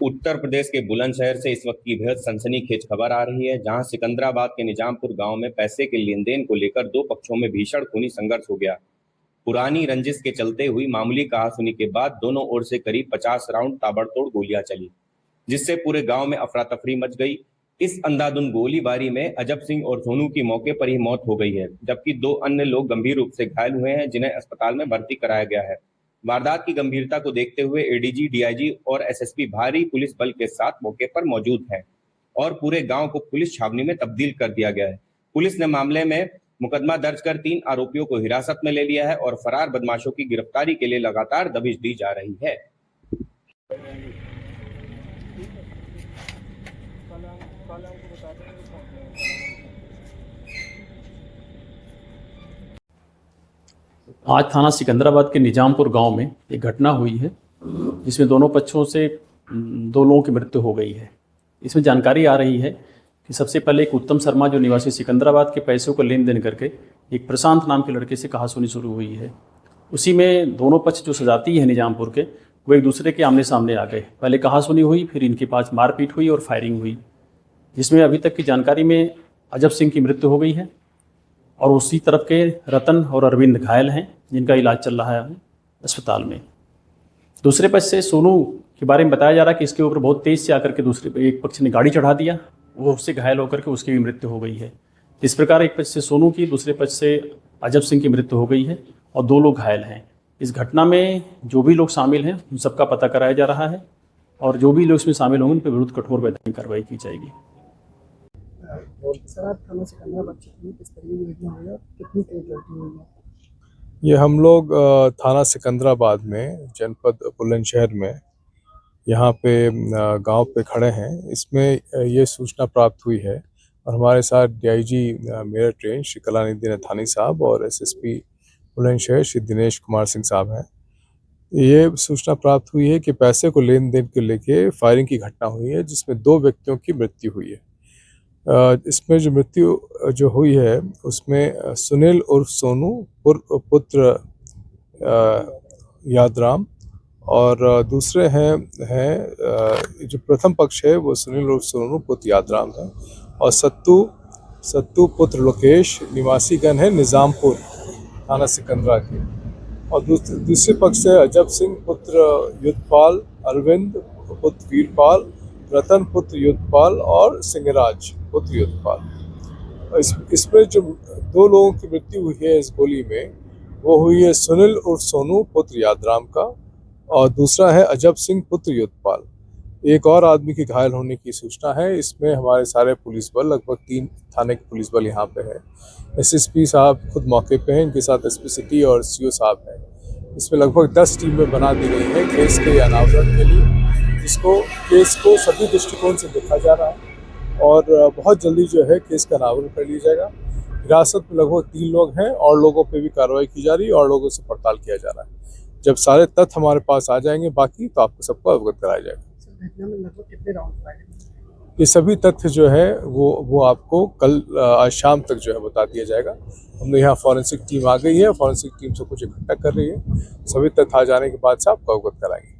उत्तर प्रदेश के बुलंदशहर से इस वक्त की बेहद सनसनीखेज खबर आ रही है, जहां सिकंदराबाद के निजामपुर गांव में पैसे के लेन देन को लेकर दो पक्षों में भीषण खूनी संघर्ष हो गया। पुरानी रंजिश के चलते हुई मामूली कहासुनी के बाद दोनों ओर से करीब 50 राउंड ताबड़तोड़ गोलियां चली, जिससे पूरे गांव में अफरा तफरी मच गई। इस अंधाधुंध गोलीबारी में अजब सिंह और सोनू की मौके पर ही मौत हो गई है, जबकि दो अन्य लोग गंभीर रूप से घायल हुए हैं, जिन्हें अस्पताल में भर्ती कराया गया है। वारदात की गंभीरता को देखते हुए एडीजी, डीआईजी और एसएसपी भारी पुलिस बल के साथ मौके पर मौजूद हैं और पूरे गांव को पुलिस छावनी में तब्दील कर दिया गया है। पुलिस ने मामले में मुकदमा दर्ज कर 3 आरोपियों को हिरासत में ले लिया है और फरार बदमाशों की गिरफ्तारी के लिए लगातार दबिश दी जा रही है। आज थाना सिकंदराबाद के निजामपुर गांव में एक घटना हुई है, जिसमें दोनों पक्षों से 2 लोगों की मृत्यु हो गई है। इसमें जानकारी आ रही है कि सबसे पहले एक उत्तम शर्मा, जो निवासी सिकंदराबाद के पैसों को लेन देन करके एक प्रशांत नाम के लड़के से कहासुनी शुरू हुई है। उसी में दोनों पक्ष जो सजाती है निजामपुर के, वो एक दूसरे के आमने सामने आ गए। पहले कहासुनी हुई, फिर इनके पास मारपीट हुई और फायरिंग हुई, जिसमें अभी तक की जानकारी में अजब सिंह की मृत्यु हो गई है और उसी तरफ के रतन और अरविंद घायल हैं, जिनका इलाज चल रहा है अस्पताल में। दूसरे पक्ष से सोनू के बारे में बताया जा रहा है कि इसके ऊपर बहुत तेज़ से आकर के दूसरे एक पक्ष ने गाड़ी चढ़ा दिया, वो उससे घायल होकर के उसकी भी मृत्यु हो गई है। इस प्रकार एक पक्ष से सोनू की, दूसरे पक्ष से अजब सिंह की मृत्यु हो गई है और 2 लोग घायल हैं। इस घटना में जो भी लोग शामिल हैं उन सबका पता कराया जा रहा है और जो भी लोग इसमें शामिल होंगे उन पर विरुद्ध कठोर वैधानिक कार्रवाई की जाएगी। ये हम लोग थाना सिकंदराबाद में जनपद बुलंदशहर में यहाँ पे गांव पे खड़े हैं। इसमें ये सूचना प्राप्त हुई है और हमारे साथ डीआईजी मेरठ रेंज श्री कलानिधि नथानी साहब और एसएसपी बुलंदशहर श्री दिनेश कुमार सिंह साहब हैं। ये सूचना प्राप्त हुई है कि पैसे को लेन देन को लेके फायरिंग की घटना हुई है, जिसमें 2 व्यक्तियों की मृत्यु हुई है। इसमें जो मृत्यु जो हुई है उसमें सुनील उर्फ सोनू पुत्र यादराम और दूसरे हैं जो प्रथम पक्ष है वो सुनील उर्फ सोनू पुत्र यादराम है और सत्तू पुत्र लोकेश निवासी गण है निजामपुर थाना सिकंदरा के। और दूसरे पक्ष से अजब सिंह पुत्र युद्धपाल, अरविंद पुत्र वीरपाल, रतन पुत्र युद्धपाल और सिंहराज पुत्र युद्धपाल। इसमें जो 2 लोगों की मृत्यु हुई है इस गोली में, वो हुई है सुनील उर्फ सोनू पुत्र यादराम का और दूसरा है अजब सिंह पुत्र युद्धपाल। एक और आदमी के घायल होने की सूचना है। इसमें हमारे सारे पुलिस बल, लगभग 3 थाने के पुलिस बल यहाँ पे है। एसएसपी साहब खुद मौके पे हैं, इनके साथ एसपी सिटी और सीओ साहब हैं। इसमें लगभग 10 टीमें बना दी गई हैं केस के अनावरण के लिए, जिसको केस को सभी दृष्टिकोण से देखा जा रहा है और बहुत जल्दी जो है केस का अनावरण कर लिया जाएगा। हिरासत में लगभग 3 लोग हैं और लोगों पे भी कार्रवाई की जा रही है और लोगों से पड़ताल किया जा रहा है। जब सारे तथ्य हमारे पास आ जाएंगे बाकी, तो आपको सबको अवगत कराया जाएगा। लगभग कितने राउंड फायर? ये सभी तथ्य जो है वो आपको कल आज शाम तक जो है बता दिया जाएगा। हमने यहाँ फॉरेंसिक टीम आ गई है, फॉरेंसिक टीम सब कुछ इकट्ठा कर रही है। सभी तथ्य आ जाने के बाद से आपको अवगत कराएंगे।